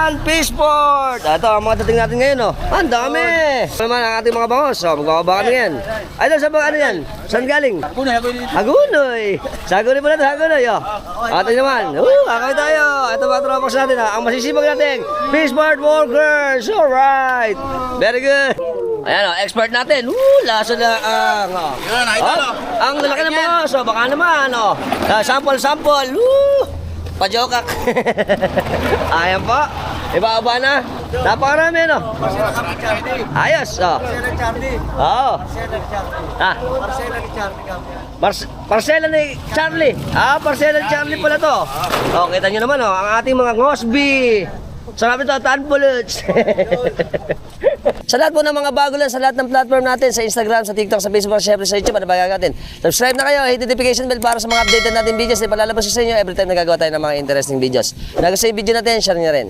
Yan, Fishport. Ito, ang mga dating natin ngayon, oh. Ang dami. Ano naman ang ating mga bangos? Oh, magbababa kami yan. Idol, saan ba ano yan? Saan galing? Hagunoy. Sagunoy po natin, Hagunoy, oh. Ito naman. Kakawin tayo. Ito mga tropos natin, ha. Ang masisipag natin, Fishport Walkers. Alright. Very good. Ayan, oh, expert natin. Laso na ang... Yan, idol, oh. Ang lalaki ng bangos, oh. Baka naman, oh. Sample. Pajokak. Ayan po. Ibaba na. Napakarami, no? Ayos, oh. Oo. Parcela ni Charlie. Parcela ni Charlie pala to. Oh, kita nyo naman, oh. Ang ating mga ngosbi. Sarap ito, tanpuluts. Sa lahat po ng mga bago lang sa lahat ng platform natin, sa Instagram, sa TikTok, sa Facebook, syempre sa YouTube, ano ba gagawin? Subscribe na kayo, hit notification bell para sa mga updated natin videos na ipalalabas sa inyo every time nagagawa tayo ng mga interesting videos. Nag-save video natin, share nyo rin.